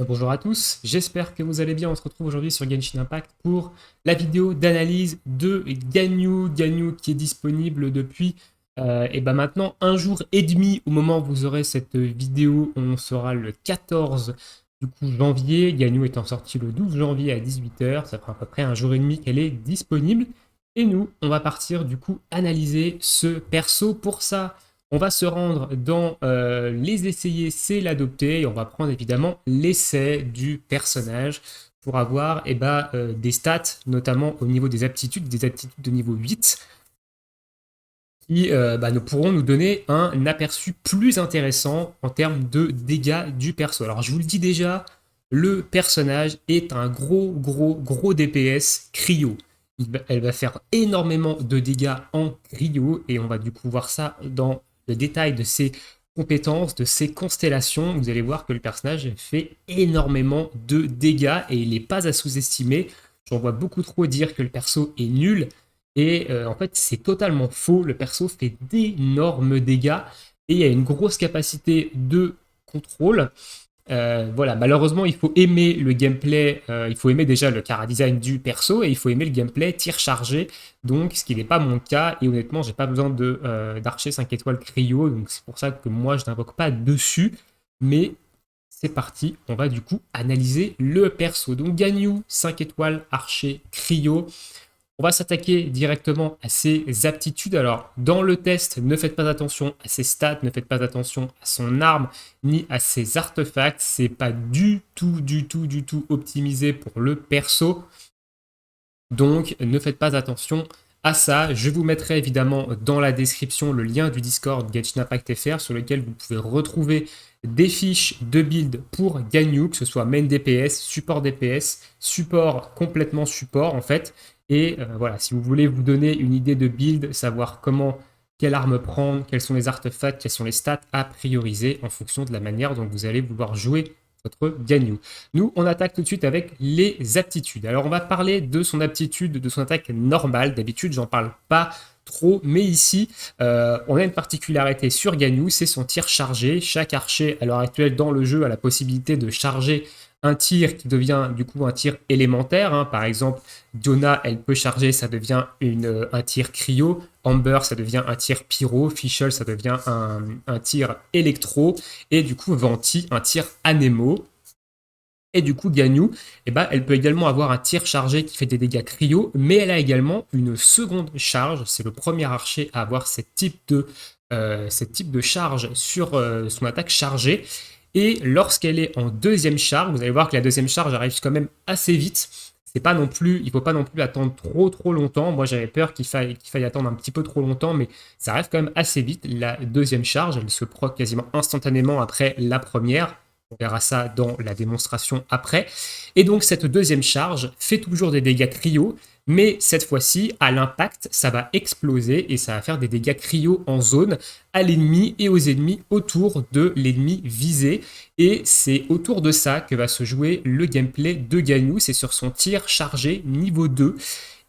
Bonjour à tous, j'espère que vous allez bien. On se retrouve aujourd'hui sur Genshin Impact pour la vidéo d'analyse de Ganyu. Ganyu qui est disponible depuis et ben maintenant un jour et demi au moment où vous aurez cette vidéo. On sera le 14 janvier. Ganyu étant sorti le 12 janvier à 18h. Ça fera à peu près un jour et demi qu'elle est disponible. Et nous, on va partir du coup analyser ce perso. Pour ça, on va se rendre dans les essayer, c'est l'adopter, et on va prendre évidemment l'essai du personnage pour avoir des stats, notamment au niveau des aptitudes de niveau 8, qui nous pourront nous donner un aperçu plus intéressant en termes de dégâts du perso. Alors je vous le dis déjà, le personnage est un gros DPS cryo. Elle va faire énormément de dégâts en cryo et on va du coup voir ça dans le détail de ses compétences, de ses constellations. Vous allez voir que le personnage fait énormément de dégâts et il n'est pas à sous-estimer. J'en vois beaucoup trop dire que le perso est nul. Et en fait, c'est totalement faux. Le perso fait d'énormes dégâts et il y a une grosse capacité de contrôle. Voilà, malheureusement, il faut aimer le gameplay, il faut aimer déjà le chara-design du perso et il faut aimer le gameplay tir chargé, donc ce qui n'est pas mon cas. Et honnêtement, j'ai pas besoin d'archer 5 étoiles cryo, donc c'est pour ça que moi je n'invoque pas dessus. Mais c'est parti, on va du coup analyser le perso. Donc Ganyu, 5 étoiles, archer, cryo. On va s'attaquer directement à ses aptitudes. Alors, dans le test, ne faites pas attention à ses stats, ne faites pas attention à son arme, ni à ses artefacts. C'est pas du tout optimisé pour le perso. Donc, ne faites pas attention à ça. Je vous mettrai évidemment dans la description le lien du Discord Genshin Impact FR sur lequel vous pouvez retrouver des fiches de build pour Ganyu, que ce soit main DPS, support DPS, support, complètement support en fait. Et voilà, si vous voulez vous donner une idée de build, savoir quelle arme prendre, quels sont les artefacts, quels sont les stats à prioriser en fonction de la manière dont vous allez vouloir jouer votre Ganyu. Nous, on attaque tout de suite avec les aptitudes. Alors, on va parler de son aptitude, de son attaque normale. D'habitude, j'en parle pas trop, mais ici, on a une particularité sur Ganyu, c'est son tir chargé. Chaque archer, à l'heure actuelle, dans le jeu, a la possibilité de charger un tir qui devient du coup un tir élémentaire, hein. Par exemple, Diona, elle peut charger, ça devient un tir cryo. Amber, ça devient un tir pyro. Fischl, ça devient un tir électro. Et du coup, Venti, un tir anémo. Et du coup, Ganyu, elle peut également avoir un tir chargé qui fait des dégâts cryo, mais elle a également une seconde charge. C'est le premier archer à avoir ce type de charge sur son attaque chargée. Et lorsqu'elle est en deuxième charge, vous allez voir que la deuxième charge arrive quand même assez vite. C'est pas non plus, il ne faut pas non plus attendre trop longtemps. Moi, j'avais peur qu'il faille attendre un petit peu trop longtemps, mais ça arrive quand même assez vite. La deuxième charge, elle se proc quasiment instantanément après la première. On verra ça dans la démonstration après. Et donc cette deuxième charge fait toujours des dégâts cryo, mais cette fois-ci, à l'impact, ça va exploser et ça va faire des dégâts cryo en zone à l'ennemi et aux ennemis autour de l'ennemi visé. Et c'est autour de ça que va se jouer le gameplay de Ganyu. C'est sur son tir chargé niveau 2.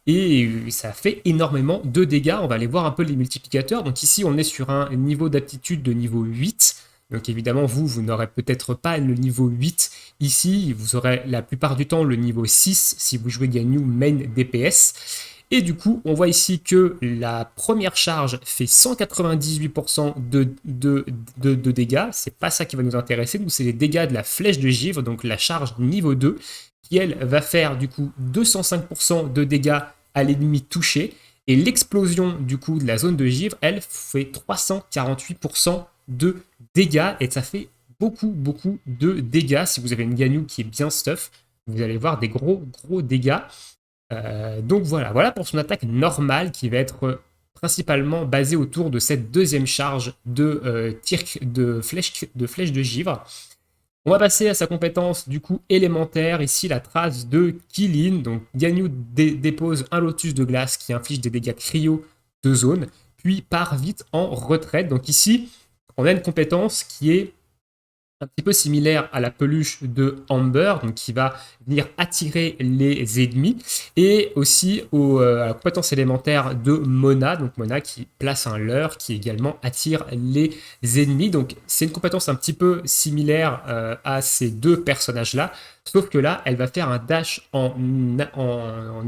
Et ça fait énormément de dégâts. On va aller voir un peu les multiplicateurs. Donc ici, on est sur un niveau d'aptitude de niveau 8. Donc évidemment, vous n'aurez peut-être pas le niveau 8 ici. Vous aurez la plupart du temps le niveau 6 si vous jouez Ganyu main DPS. Et du coup, on voit ici que la première charge fait 198% de dégâts. C'est pas ça qui va nous intéresser. Nous, c'est les dégâts de la flèche de givre, donc la charge niveau 2, qui elle va faire du coup 205% de dégâts à l'ennemi touché. Et l'explosion du coup de la zone de givre, elle fait 348% de dégâts. Et ça fait beaucoup de dégâts. Si vous avez une Ganyu qui est bien stuff, vous allez voir des gros dégâts. Donc voilà pour son attaque normale qui va être principalement basée autour de cette deuxième charge de flèche de givre. On va passer à sa compétence du coup élémentaire, ici la trace de Kilin. Donc Ganyu dépose un lotus de glace qui inflige des dégâts cryo de zone, puis part vite en retraite. Donc ici, on a une compétence qui est un petit peu similaire à la peluche de Amber, donc qui va venir attirer les ennemis, et aussi à la compétence élémentaire de Mona, donc Mona qui place un leurre qui également attire les ennemis. Donc c'est une compétence un petit peu similaire à ces deux personnages-là, sauf que là, elle va faire un dash en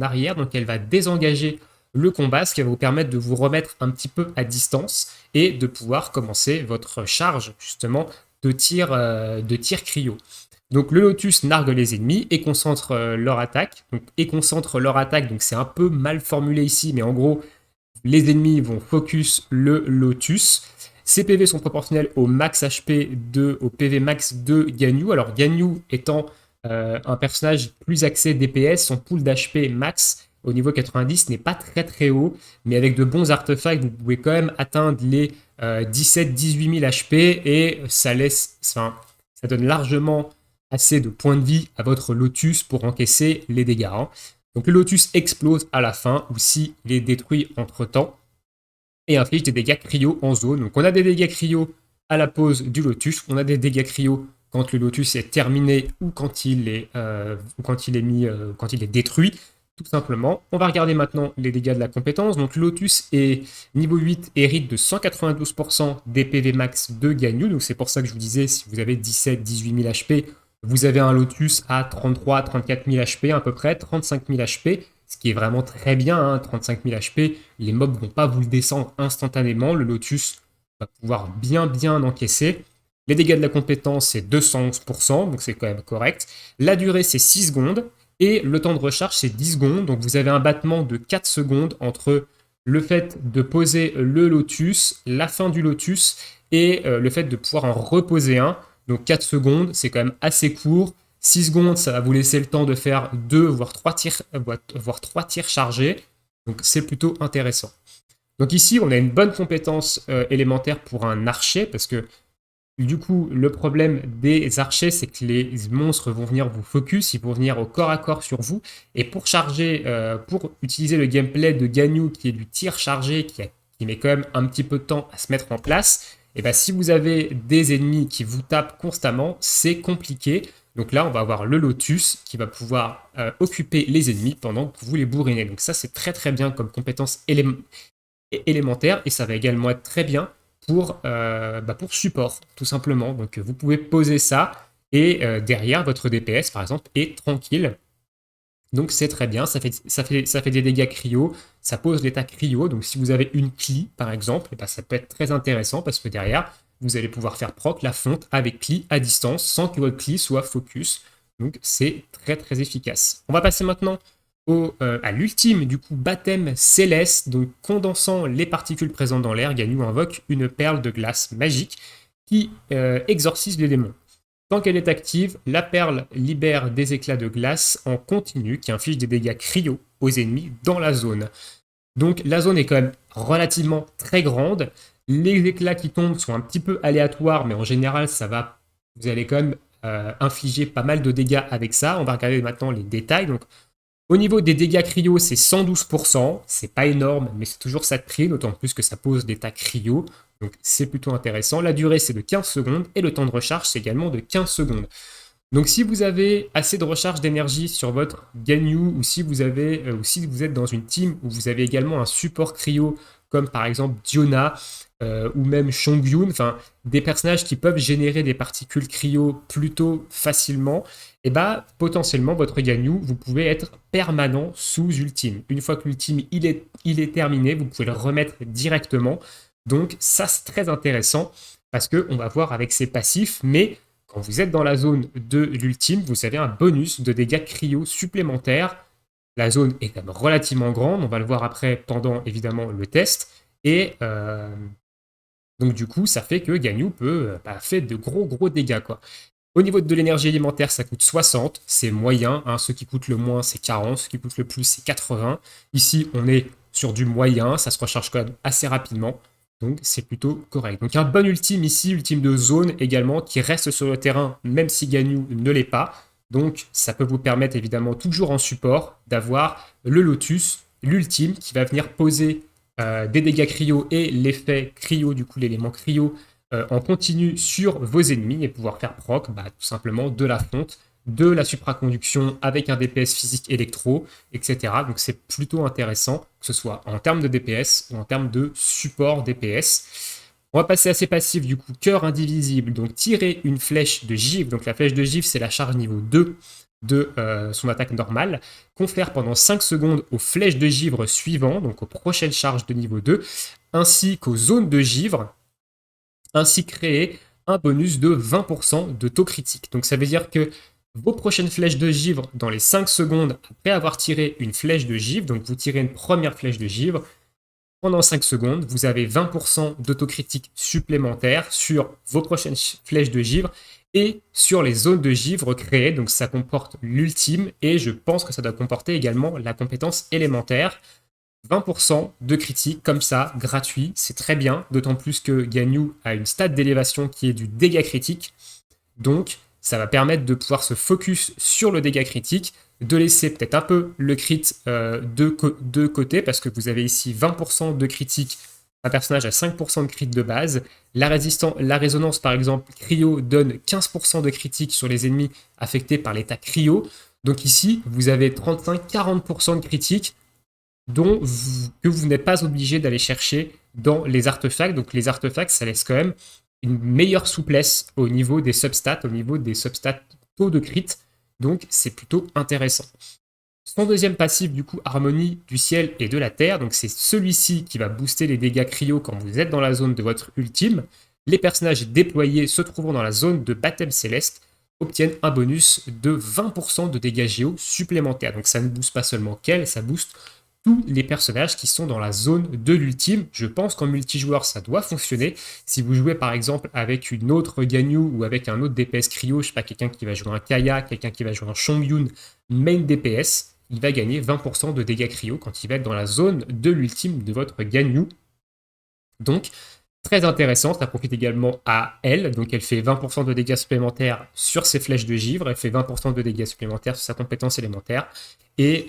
arrière, donc elle va désengager le combat, ce qui va vous permettre de vous remettre un petit peu à distance et de pouvoir commencer votre charge justement de tir cryo. Donc le Lotus nargue les ennemis et concentre leur attaque. Donc c'est un peu mal formulé ici, mais en gros, les ennemis vont focus le Lotus. Ses PV sont proportionnels au max HP au PV max de Ganyu. Alors Ganyu étant un personnage plus axé DPS, son pool d'HP max au niveau 90 n'est pas très très haut, mais avec de bons artefacts, vous pouvez quand même atteindre les 17-18 000 HP et ça donne largement assez de points de vie à votre Lotus pour encaisser les dégâts. Hein. Donc le Lotus explose à la fin ou s'il est détruit entre temps et inflige des dégâts cryo en zone. Donc on a des dégâts cryo à la pause du Lotus, on a des dégâts cryo quand le Lotus est terminé ou quand il est détruit. Tout simplement. On va regarder maintenant les dégâts de la compétence. Donc Lotus est niveau 8, hérite de 192% des PV max de Ganyu. Donc c'est pour ça que je vous disais, si vous avez 17-18 000 HP, vous avez un Lotus à 33-34 000 HP à peu près, 35 000 HP, ce qui est vraiment très bien, hein, 35 000 HP. Les mobs ne vont pas vous le descendre instantanément. Le Lotus va pouvoir bien encaisser. Les dégâts de la compétence, c'est 211%, donc c'est quand même correct. La durée, c'est 6 secondes. Et le temps de recharge, c'est 10 secondes. Donc vous avez un battement de 4 secondes entre le fait de poser le Lotus, la fin du Lotus, et le fait de pouvoir en reposer un. Donc 4 secondes, c'est quand même assez court. 6 secondes, ça va vous laisser le temps de faire 2 voire 3 tirs chargés. Donc c'est plutôt intéressant. Donc ici, on a une bonne compétence élémentaire pour un archer, parce que du coup, le problème des archers, c'est que les monstres vont venir vous focus, ils vont venir au corps à corps sur vous. Et pour utiliser le gameplay de Ganyu, qui est du tir chargé, qui met quand même un petit peu de temps à se mettre en place, et bien si vous avez des ennemis qui vous tapent constamment, c'est compliqué. Donc là, on va avoir le Lotus qui va pouvoir occuper les ennemis pendant que vous les bourrinez. Donc ça, c'est très très bien comme compétence élémentaire, et ça va également être très bien pour support, tout simplement. Donc vous pouvez poser ça, et derrière, votre DPS, par exemple, est tranquille. Donc c'est très bien, ça fait des dégâts cryo, ça pose l'état cryo. Donc si vous avez une Cli, par exemple, ça peut être très intéressant, parce que derrière, vous allez pouvoir faire proc la fonte avec Cli à distance, sans que votre Cli soit focus. Donc c'est très très efficace. On va passer maintenant à l'ultime, du coup, baptême céleste. Donc condensant les particules présentes dans l'air, Ganyu invoque une perle de glace magique qui exorcise les démons. Tant qu'elle est active, la perle libère des éclats de glace en continu qui infligent des dégâts cryo aux ennemis dans la zone. Donc la zone est quand même relativement très grande. Les éclats qui tombent sont un petit peu aléatoires, mais en général, vous allez quand même infliger pas mal de dégâts avec ça. On va regarder maintenant les détails. Donc au niveau des dégâts cryo, c'est 112%. C'est pas énorme, mais c'est toujours ça de prix, d'autant plus que ça pose l'état cryo. Donc c'est plutôt intéressant. La durée, c'est de 15 secondes et le temps de recharge, c'est également de 15 secondes. Donc si vous avez assez de recharge d'énergie sur votre Ganyu, ou si vous êtes dans une team où vous avez également un support cryo, comme par exemple Diona ou même Chongyun, enfin des personnages qui peuvent générer des particules cryo plutôt facilement, et potentiellement votre Ganyu, vous pouvez être permanent sous ultime. Une fois que l'ultime il est terminé, vous pouvez le remettre directement. Donc ça, c'est très intéressant parce qu'on va voir avec ses passifs, mais quand vous êtes dans la zone de l'ultime, vous avez un bonus de dégâts cryo supplémentaires. La zone est quand même relativement grande, on va le voir après pendant évidemment le test. Et donc du coup, ça fait que Ganyu fait de gros dégâts, quoi. Au niveau de l'énergie alimentaire, ça coûte 60, c'est moyen. Hein. Ce qui coûte le moins, c'est 40. Ce qui coûte le plus, c'est 80. Ici, on est sur du moyen, ça se recharge quand même assez rapidement. Donc c'est plutôt correct. Donc un bon ultime ici, ultime de zone également, qui reste sur le terrain, même si Ganyu ne l'est pas. Donc ça peut vous permettre évidemment, toujours en support, d'avoir le Lotus, l'ultime, qui va venir poser des dégâts cryo et l'effet cryo, du coup l'élément cryo, en continu sur vos ennemis et pouvoir faire proc tout simplement de la fonte, de la supraconduction avec un DPS physique électro, etc. Donc c'est plutôt intéressant, que ce soit en termes de DPS ou en termes de support DPS. On va passer à ses passifs, du coup, cœur indivisible, donc tirer une flèche de givre. Donc la flèche de givre, c'est la charge niveau 2 de son attaque normale, confère pendant 5 secondes aux flèches de givre suivantes, donc aux prochaines charges de niveau 2, ainsi qu'aux zones de givre, ainsi créer un bonus de 20% de taux critique. Donc ça veut dire que vos prochaines flèches de givre, dans les 5 secondes après avoir tiré une flèche de givre, donc vous tirez une première flèche de givre, pendant 5 secondes, vous avez 20% d'autocritique supplémentaire sur vos prochaines flèches de givre et sur les zones de givre créées. Donc ça comporte l'ultime et je pense que ça doit comporter également la compétence élémentaire. 20% de critique comme ça, gratuit, c'est très bien, d'autant plus que Ganyu a une stat d'élévation qui est du dégât critique. Donc ça va permettre de pouvoir se focus sur le dégât critique, de laisser peut-être un peu le crit de côté, parce que vous avez ici 20% de critique, un personnage à 5% de crit de base. La résonance, par exemple, cryo donne 15% de critique sur les ennemis affectés par l'état cryo. Donc ici, vous avez 35-40% de critique que vous n'êtes pas obligé d'aller chercher dans les artefacts. Donc les artefacts, ça laisse quand même une meilleure souplesse au niveau des substats, taux de crit. Donc c'est plutôt intéressant. Son deuxième passif, du coup, harmonie du ciel et de la terre. Donc c'est celui-ci qui va booster les dégâts cryo quand vous êtes dans la zone de votre ultime. Les personnages déployés se trouvant dans la zone de baptême céleste obtiennent un bonus de 20% de dégâts géo supplémentaires. Donc ça ne booste pas seulement qu'elle, ça booste tous les personnages qui sont dans la zone de l'ultime. Je pense qu'en multijoueur, ça doit fonctionner. Si vous jouez par exemple avec une autre Ganyu ou avec un autre DPS cryo, je sais pas, quelqu'un qui va jouer un Kaya, quelqu'un qui va jouer un Chongyun main DPS, il va gagner 20% de dégâts cryo quand il va être dans la zone de l'ultime de votre Ganyu. Donc, très intéressant, ça profite également à elle, donc elle fait 20% de dégâts supplémentaires sur ses flèches de givre, elle fait 20% de dégâts supplémentaires sur sa compétence élémentaire, et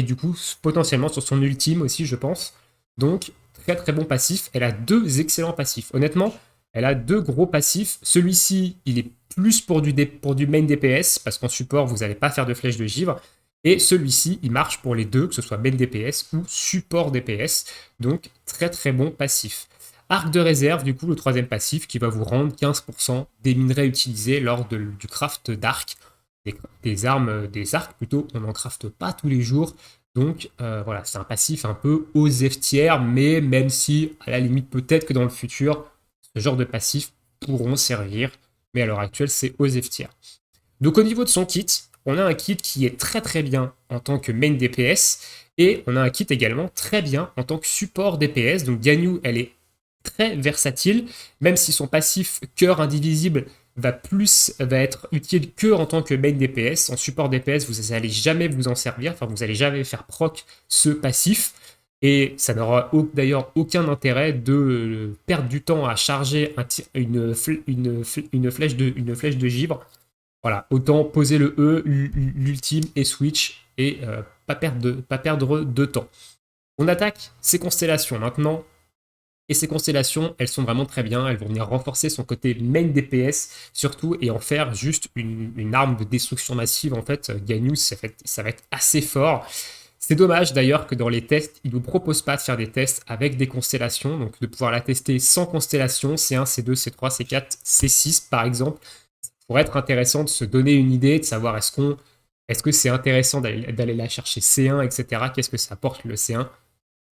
du coup, potentiellement sur son ultime aussi, je pense. Donc, très très bon passif, elle a deux excellents passifs. Honnêtement, elle a deux gros passifs. Celui-ci, il est plus pour du main DPS, parce qu'en support, vous n'allez pas faire de flèches de givre, et celui-ci, il marche pour les deux, que ce soit main DPS ou support DPS, donc très très bon passif. Arc de réserve, du coup, le troisième passif qui va vous rendre 15% des minerais utilisés lors du craft d'arc. Des arcs plutôt, on n'en crafte pas tous les jours. Donc voilà, c'est un passif un peu aux F tiers, mais même si, à la limite, peut-être que dans le futur, ce genre de passifs pourront servir. Mais à l'heure actuelle, c'est aux F tiers. Donc au niveau de son kit, on a un kit qui est très très bien en tant que main DPS, et on a un kit également très bien en tant que support DPS. Donc Ganyu, elle est très versatile, même si son passif cœur indivisible va être utile que en tant que main DPS. En support DPS, vous n'allez jamais vous en servir, enfin vous n'allez jamais faire proc ce passif, et ça n'aura d'ailleurs aucun intérêt de perdre du temps à charger une flèche de givre. Voilà, autant poser le E, l'ultime et switch, et pas perdre de temps. On attaque ces constellations maintenant. Et ces constellations, elles sont vraiment très bien, elles vont venir renforcer son côté main DPS, surtout, et en faire juste une arme de destruction massive. En fait, Ganyu, ça va être assez fort. C'est dommage d'ailleurs que dans les tests, ils ne nous proposent pas de faire des tests avec des constellations, donc de pouvoir la tester sans constellation, C1, C2, C3, C4, C6 par exemple. Ça pourrait être intéressant de se donner une idée, de savoir est-ce que c'est intéressant d'aller la chercher C1, etc. Qu'est-ce que ça apporte le C1?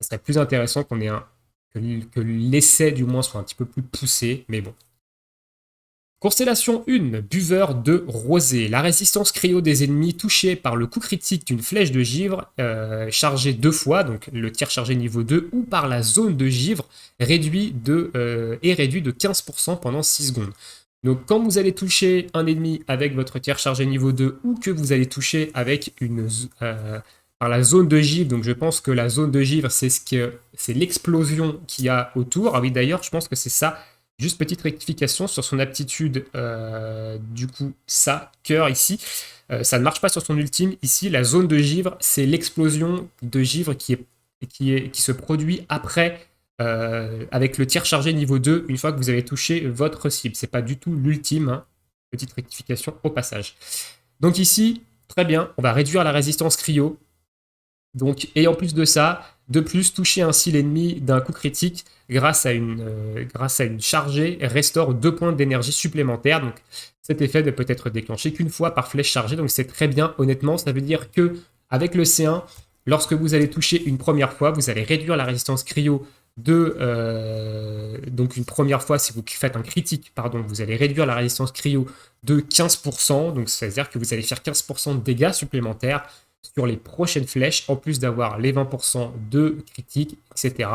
Ça serait plus intéressant qu'on ait que l'essai du moins soit un petit peu plus poussé, mais bon. Constellation 1, buveur de rosée. La résistance cryo des ennemis touchés par le coup critique d'une flèche de givre chargée 2 fois, donc le tir chargé niveau 2, ou par la zone de givre est réduit de 15% pendant 6 secondes. Donc quand vous allez toucher un ennemi avec votre tir chargé niveau 2, ou que vous allez toucher avec par la zone de givre, donc je pense que la zone de givre, c'est l'explosion qu'il y a autour. Ah oui, d'ailleurs, je pense que c'est ça. Juste petite rectification sur son aptitude, du coup, ça, cœur ici. Ça ne marche pas sur son ultime. Ici, la zone de givre, c'est l'explosion de givre qui se produit après avec le tir chargé niveau 2 une fois que vous avez touché votre cible. C'est pas du tout l'ultime, hein. Petite rectification au passage. Donc ici, très bien, on va réduire la résistance cryo. Donc, et en plus de ça, de plus, toucher ainsi l'ennemi d'un coup critique grâce à une chargée restaure 2 points d'énergie supplémentaires. Donc cet effet ne peut être déclenché qu'une fois par flèche chargée. Donc c'est très bien, honnêtement. Ça veut dire que avec le C1, lorsque vous allez toucher une première fois, vous allez réduire la résistance cryo donc une première fois, si vous faites un critique, pardon, vous allez réduire la résistance cryo de 15%. Donc c'est-à-dire que vous allez faire 15% de dégâts supplémentaires sur les prochaines flèches, en plus d'avoir les 20% de critique, etc.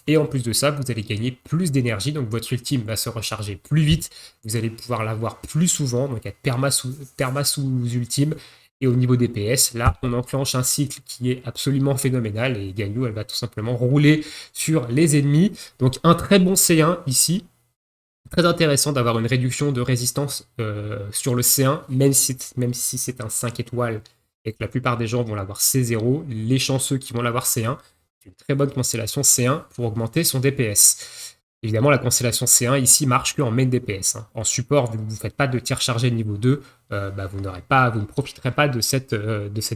Et en plus de ça, vous allez gagner plus d'énergie, donc votre ultime va se recharger plus vite, vous allez pouvoir l'avoir plus souvent, donc être perma sous ultime. Et au niveau des PS, là, on enclenche un cycle qui est absolument phénoménal, et Ganyu, elle va tout simplement rouler sur les ennemis. Donc un très bon C1 ici, très intéressant d'avoir une réduction de résistance sur le C1, même si c'est un 5 étoiles, et que la plupart des gens vont l'avoir C0, les chanceux qui vont l'avoir C1, c'est une très bonne constellation C1 pour augmenter son DPS. Évidemment, la constellation C1 ici marche qu'en main DPS. Hein. En support, vu que vous ne faites pas de tir chargé niveau 2, vous ne profiterez pas de cette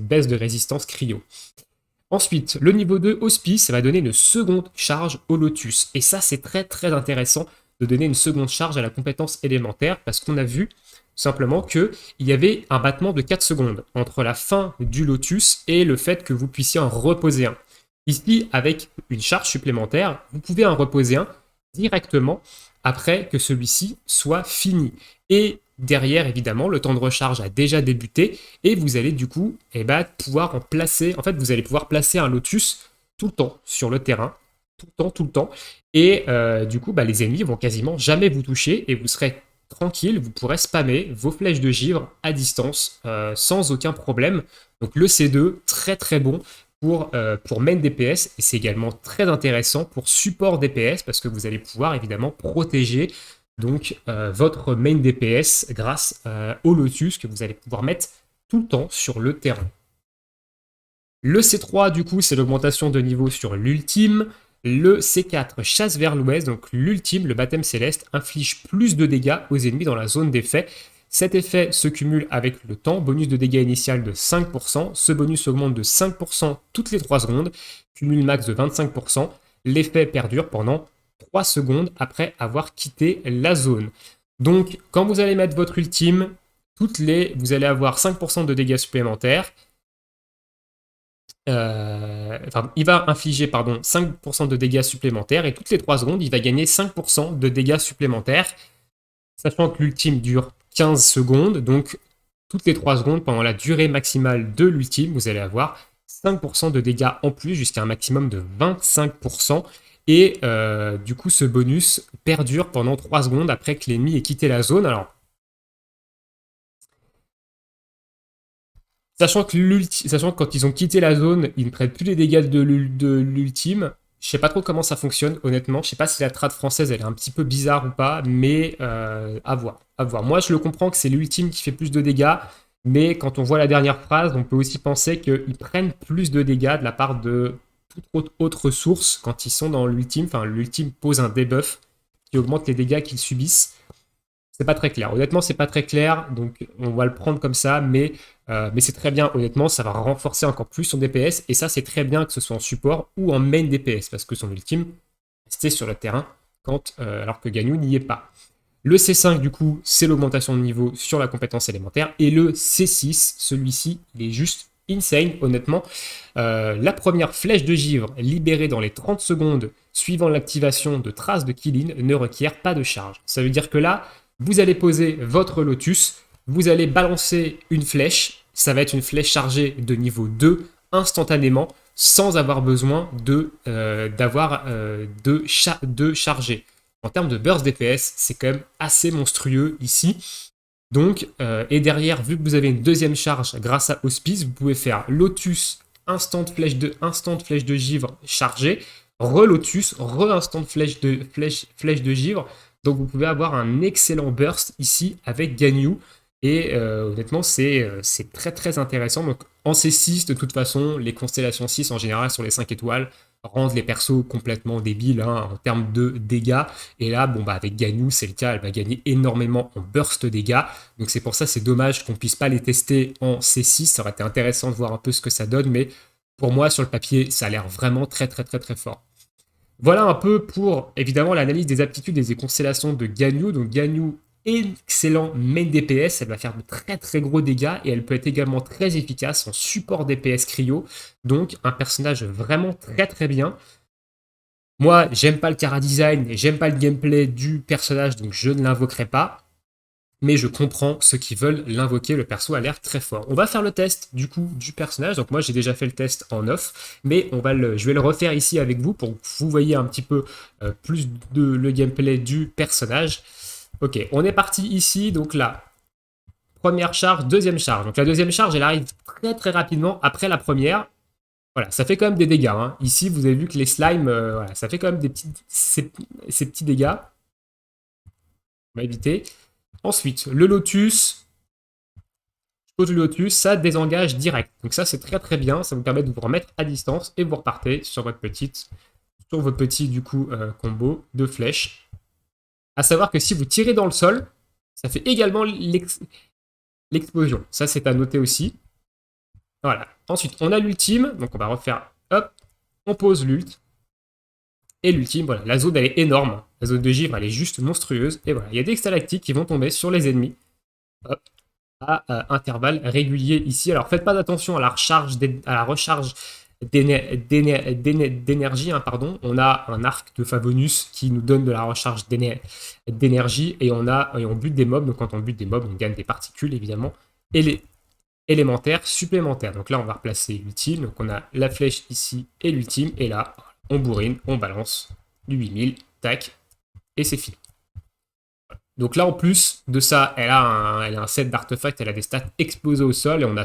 baisse de résistance cryo. Ensuite, le niveau 2 Hospice, ça va donner une seconde charge au Lotus. Et ça, c'est très très intéressant de donner une seconde charge à la compétence élémentaire, parce qu'on a vu simplement qu'il y avait un battement de 4 secondes entre la fin du Lotus et le fait que vous puissiez en reposer un. Ici, avec une charge supplémentaire, vous pouvez en reposer un directement après que celui-ci soit fini. Et derrière, évidemment, le temps de recharge a déjà débuté et vous allez du coup pouvoir en placer. En fait, vous allez pouvoir placer un Lotus tout le temps sur le terrain, tout le temps. Et du coup, les ennemis vont quasiment jamais vous toucher et vous serez tranquille, vous pourrez spammer vos flèches de givre à distance sans aucun problème. Donc le C2, très très bon pour main DPS, et c'est également très intéressant pour support DPS parce que vous allez pouvoir évidemment protéger donc votre main DPS grâce au Lotus que vous allez pouvoir mettre tout le temps sur le terrain. Le C3 du coup c'est l'augmentation de niveau sur l'ultime. Le C4 chasse vers l'ouest, donc l'ultime, le baptême céleste, inflige plus de dégâts aux ennemis dans la zone d'effet. Cet effet se cumule avec le temps, bonus de dégâts initial de 5%. Ce bonus augmente de 5% toutes les 3 secondes, cumule max de 25%. L'effet perdure pendant 3 secondes après avoir quitté la zone. Donc, quand vous allez mettre votre ultime, vous allez avoir 5% de dégâts supplémentaires. Il va infliger 5% de dégâts supplémentaires et toutes les 3 secondes, il va gagner 5% de dégâts supplémentaires, sachant que l'ultime dure 15 secondes, donc toutes les 3 secondes, pendant la durée maximale de l'ultime, vous allez avoir 5% de dégâts en plus jusqu'à un maximum de 25%. Et du coup, ce bonus perdure pendant 3 secondes après que l'ennemi ait quitté la zone. Alors, sachant que quand ils ont quitté la zone, ils ne prennent plus les dégâts de l'ultime. Je sais pas trop comment ça fonctionne, honnêtement. Je sais pas si la trad française elle est un petit peu bizarre ou pas, mais à voir. Moi, je le comprends que c'est l'ultime qui fait plus de dégâts, mais quand on voit la dernière phrase, on peut aussi penser qu'ils prennent plus de dégâts de la part de toute autre source quand ils sont dans l'ultime. Enfin, l'ultime pose un debuff qui augmente les dégâts qu'ils subissent. C'est pas très clair. Honnêtement, c'est pas très clair, donc on va le prendre comme ça, mais c'est très bien. Honnêtement, ça va renforcer encore plus son DPS, et ça, c'est très bien que ce soit en support ou en main DPS, parce que son ultime, c'était sur le terrain alors que Ganyu n'y est pas. Le C5, du coup, c'est l'augmentation de niveau sur la compétence élémentaire, et le C6, celui-ci, il est juste insane, honnêtement. La première flèche de givre libérée dans les 30 secondes suivant l'activation de traces de Killin ne requiert pas de charge. Ça veut dire que là, vous allez poser votre Lotus, vous allez balancer une flèche, ça va être une flèche chargée de niveau 2 instantanément, sans avoir besoin de charger. En termes de burst DPS, c'est quand même assez monstrueux ici. Donc, et derrière, vu que vous avez une deuxième charge grâce à Hospice, vous pouvez faire Lotus, instant flèche de givre chargée, re-Lotus, re-instant flèche de givre. Donc vous pouvez avoir un excellent burst ici avec Ganyu. Et honnêtement, c'est très très intéressant. Donc en C6, de toute façon, les constellations 6 en général sur les 5 étoiles, rendre les persos complètement débiles hein, en termes de dégâts. Et là, bon, bah, avec Ganyu, c'est le cas, elle va gagner énormément en burst dégâts. Donc c'est pour ça, c'est dommage qu'on puisse pas les tester en C6. Ça aurait été intéressant de voir un peu ce que ça donne, mais pour moi, sur le papier, ça a l'air vraiment très très très très fort. Voilà un peu pour, évidemment, l'analyse des aptitudes et des constellations de Ganyu. Donc Ganyu, excellent main DPS, elle va faire de très très gros dégâts et elle peut être également très efficace en support DPS cryo. Donc un personnage vraiment très très bien. Moi, j'aime pas le chara design et j'aime pas le gameplay du personnage, donc je ne l'invoquerai pas. Mais je comprends ceux qui veulent l'invoquer, le perso a l'air très fort. On va faire le test du coup du personnage, donc moi j'ai déjà fait le test en off, mais je vais le refaire ici avec vous pour que vous voyez un petit peu plus de le gameplay du personnage. Ok, on est parti ici, donc là, première charge, deuxième charge. Donc la deuxième charge, elle arrive très très rapidement après la première. Voilà, ça fait quand même des dégâts. Hein. Ici, vous avez vu que les slimes, voilà, ça fait quand même ces petits dégâts. On va éviter. Ensuite, le lotus. Le lotus, ça désengage direct. Donc ça, c'est très très bien. Ça vous permet de vous remettre à distance et vous repartez sur votre petit du coup combo de flèches. À savoir que si vous tirez dans le sol, ça fait également l'explosion. Ça, c'est à noter aussi. Voilà. Ensuite, on a l'ultime. Donc on va refaire, hop, on pose l'ult. Et l'ultime, voilà, la zone elle est énorme. La zone de givre elle est juste monstrueuse. Et voilà, il y a des stalactites qui vont tomber sur les ennemis. Hop, à intervalles réguliers ici. Alors faites pas attention à la recharge d'énergie. Hein, pardon. On a un arc de Favonius qui nous donne de la recharge d'énergie et on bute des mobs. Donc quand on bute des mobs, on gagne des particules évidemment. Et les élémentaires supplémentaires. Donc là, on va replacer l'ultime. Donc on a la flèche ici et l'ultime. Et là, on bourrine, on balance du 8000, tac, et c'est fini. Donc là, en plus de ça, elle a un set d'artefacts, elle a des stats explosées au sol, et on a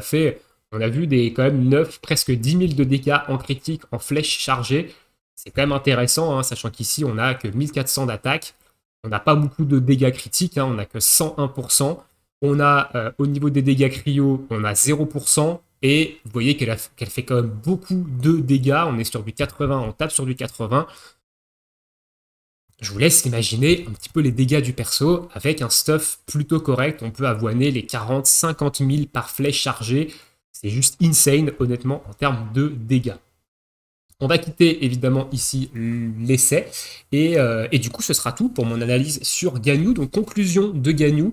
vu quand même 9, presque 10 000 de dégâts en critique, en flèche chargée. C'est quand même intéressant, hein, sachant qu'ici, on n'a que 1400 d'attaque. On n'a pas beaucoup de dégâts critiques, hein, on n'a que 101%. On a, au niveau des dégâts cryo, on a 0%. Et vous voyez qu'elle fait quand même beaucoup de dégâts. On est sur du 80, on tape sur du 80. Je vous laisse imaginer un petit peu les dégâts du perso. Avec un stuff plutôt correct, on peut avoiner les 40-50 000 par flèche chargée. C'est juste insane, honnêtement, en termes de dégâts. On va quitter évidemment ici l'essai. Et du coup, ce sera tout pour mon analyse sur Ganyu. Donc, conclusion de Ganyu.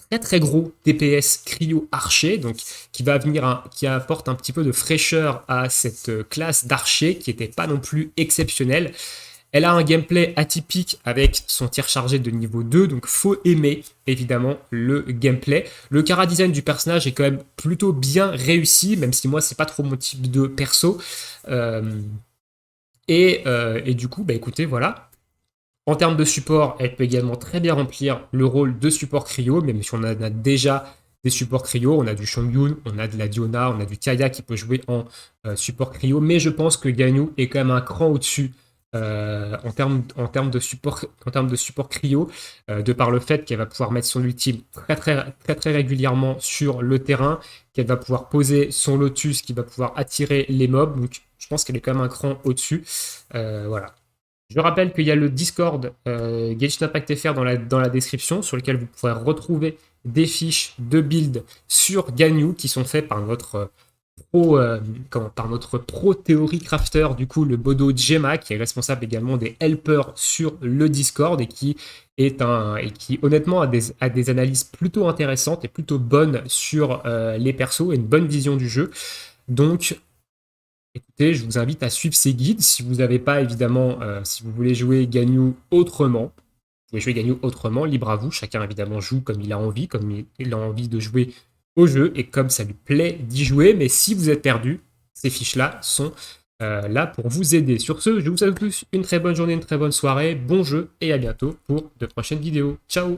Très très gros DPS cryo archer, donc qui apporte un petit peu de fraîcheur à cette classe d'archer qui n'était pas non plus exceptionnelle. Elle a un gameplay atypique avec son tir chargé de niveau 2, donc faut aimer évidemment le gameplay. Le chara design du personnage est quand même plutôt bien réussi, même si moi c'est pas trop mon type de perso. Et du coup, bah écoutez, voilà. En termes de support, elle peut également très bien remplir le rôle de support cryo, même si on a déjà des supports cryo, on a du Shongyun, on a de la Diona, on a du Kaya qui peut jouer en support cryo, mais je pense que Ganyu est quand même un cran au-dessus en termes de support cryo, de par le fait qu'elle va pouvoir mettre son ultime très très très très régulièrement sur le terrain, qu'elle va pouvoir poser son lotus qui va pouvoir attirer les mobs, donc je pense qu'elle est quand même un cran au-dessus. Voilà. Je rappelle qu'il y a le Discord Genshin Impact FR dans la description, sur lequel vous pourrez retrouver des fiches de build sur Ganyu qui sont faites par notre pro théorie crafter, du coup le Bodo Gemma, qui est responsable également des helpers sur le Discord et qui honnêtement a des analyses plutôt intéressantes et plutôt bonnes sur les persos et une bonne vision du jeu. Donc écoutez, je vous invite à suivre ces guides. Si vous n'avez pas, évidemment, si vous voulez jouer Ganyu autrement, vous pouvez jouer Ganyu autrement, libre à vous. Chacun, évidemment, joue comme il a envie, comme il a envie de jouer au jeu et comme ça lui plaît d'y jouer. Mais si vous êtes perdu, ces fiches-là sont là pour vous aider. Sur ce, je vous souhaite tous une très bonne journée, une très bonne soirée, bon jeu et à bientôt pour de prochaines vidéos. Ciao!